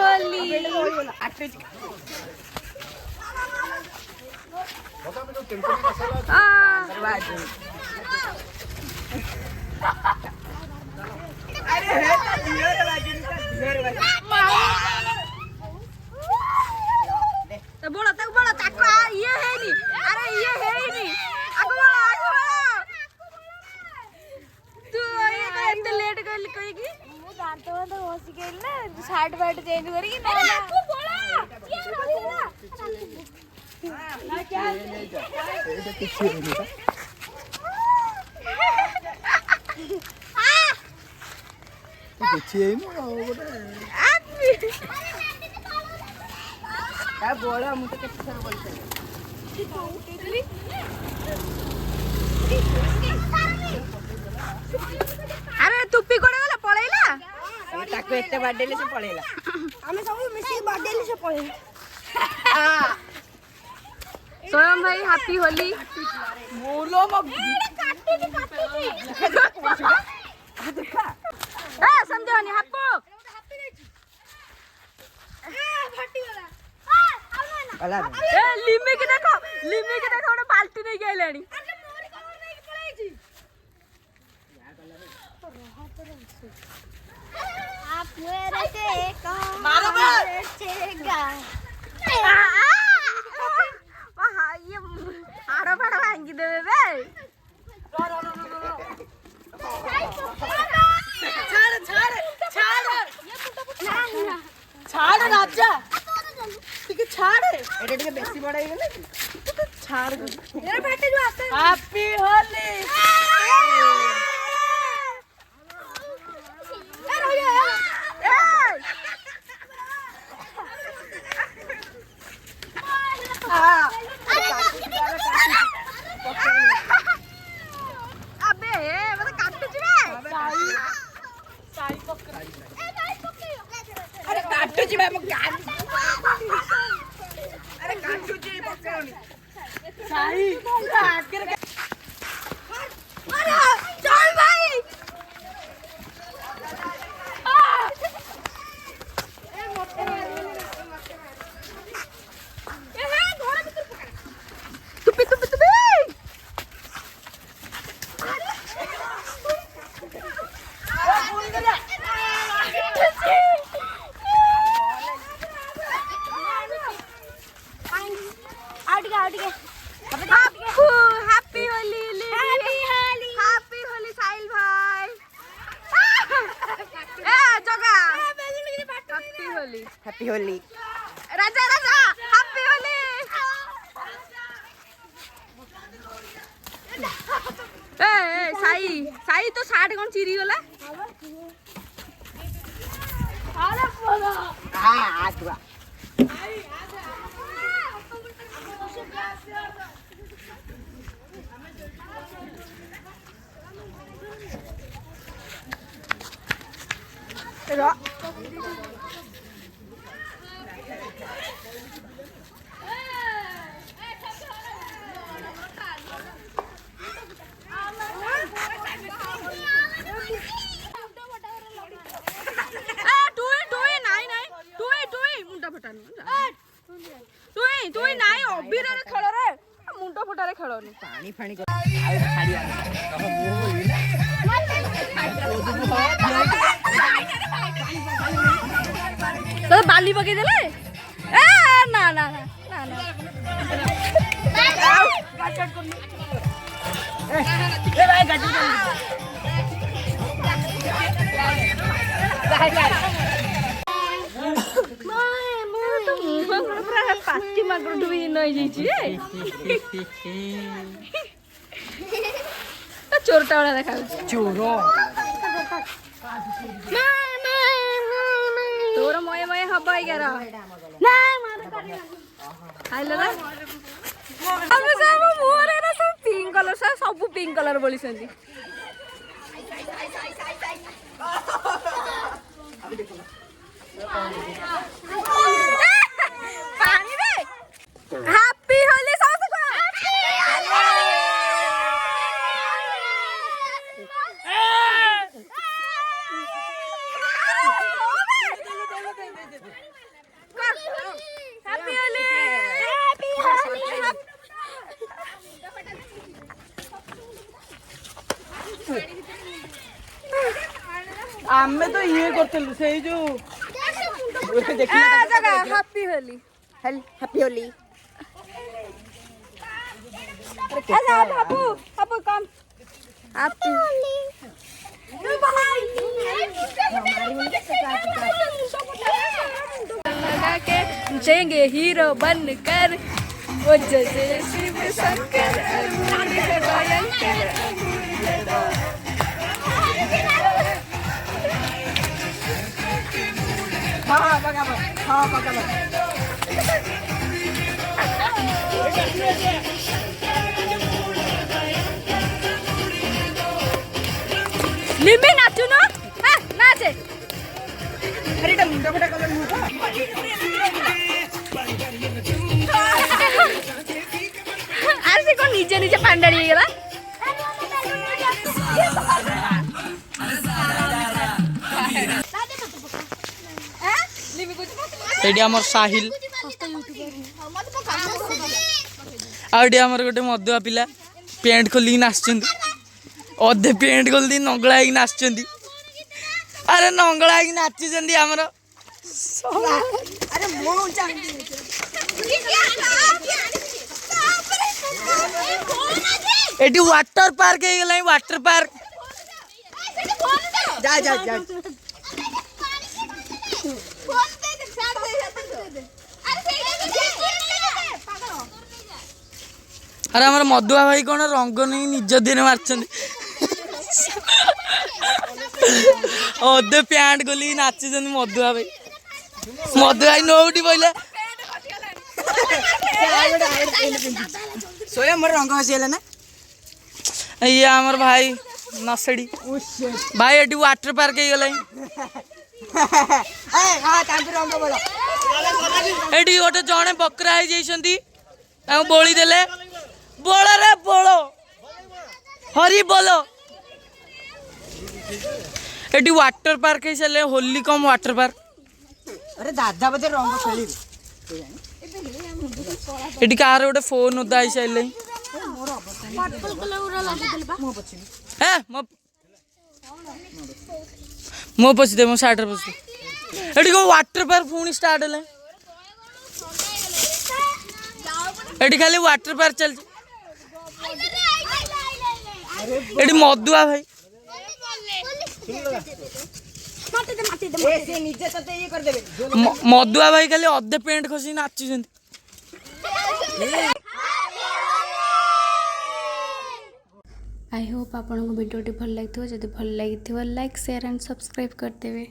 होली। बोला तक बोला तक ये है नहीं, अरे ये है ही नहीं। आगो बोला तू ये तो इतने लेट कर कोई की मु जानतो तो होसी गेल ना शर्ट पैंट चेंज करी कि ना तू बोला ये रहिला हां क्या ये तो किछ नहीं हां किछ नहीं गोटे क्या बोला मु तो केते सर बोलते अरे तुप्पी कोडे गला पळेला ताको एते बाडेले से पळेला आमे सब मिसी बाडेले से पळेला सोयम भाई हैप्पी होली बोलो काटी देखा ए समझानी हप्पू फटी गला ए लिमी के देखो ओने बाल्टी नहीं गेलेनी अरे मोरी कलर नहीं पळाईची आप मेरे से कौन मारो छेगा वाह ये आरो बड़ा भांगी देबे बे छाड़ राजा ठीक है छाड़ एटा ठीक बेसी बड़ा हो गेले छाड़ मेरे बेटे जो आते हैप्पी होली अबे मतलब काट छिबे साई पकड़ अरे काटू छी मैं अरे काटू छी पकड़नी साई आकर अरे चल भाई ए मोटे ए है घोड़ा भीतर पकड़ तुपी हैप्पी होली साहिल भाई ए जगा हैप्पी होली राजा हैप्पी होली ए साई तो साठ कौन चिरी गला अरे बोलो हां आगवा रा तुई नाई अबीर खेल रे मुंड फटारे खेल पानी फाणी तो बाली पकई देले ए ना ना ना ना ए भाई गाड़ी पाती मागर डुबी नई जाई चोरटा वाला देखा चोर तोर मय मय हब यार खाइल ना हम सब मोरे ना सब पिंक कलर सब पिंक कलर बोली संदी पानी रे हैप्पी होली सब को आमे तो ये करतलु से जो देखिए हैप्पी होली हैप्पी होली अरे बाबू बाबू कम हैप्पी होली लगा के जाएंगे हीरो बनकर वो जैसे शिव शंकर भयंकर हाँ पका लिम्बी नाचू ना हाँ नाचे अरे टा मुंडा फटा कलर मुंह अरे से कौन नीचे नीचे पांडड़ी गला एडी हमर साहिल आउडी हमर गोटे मधुआ पिला पेंट खोली नाचचंदी अधे पेंट खोली नंगला ही नाचचंदी अरे नंगला ही नाचचंदी हमर अरे मो एडी वाटर पार्क हे गेलै वाटर पार्क जा जा जा अरे हमारे मधुआ भाई कौन रंग नहीं निज दिन मार्चन अधे पैंट गोली नाचुन मधुआ भाई नौटी बोले मोर रंग हसीगला ना ये हमार भाई नसड़ी भाई एटी वाटर पार्क गला एटी गोटे जड़े बकरा हो बोली देले बोल रे बोल हरी बोल एटी वाटर पार्क है चले होली कम वाटर पार्क अरे दादा बजे रंग खेली एटी कार गोटे फोन उदा आई सारे मो पछी मो साइड पछी एटी को वाटर पार्क पुणी स्टार्ट है एटी खाली वाटर पार्क चल एटी मधुआ भाई मधुआ भाई खाली अधे पेंट खसी नाचुं आई होप आपन को वीडियो भल लगी जब भल लगी लाइक शेयर एंड सब्सक्राइब करदेवे।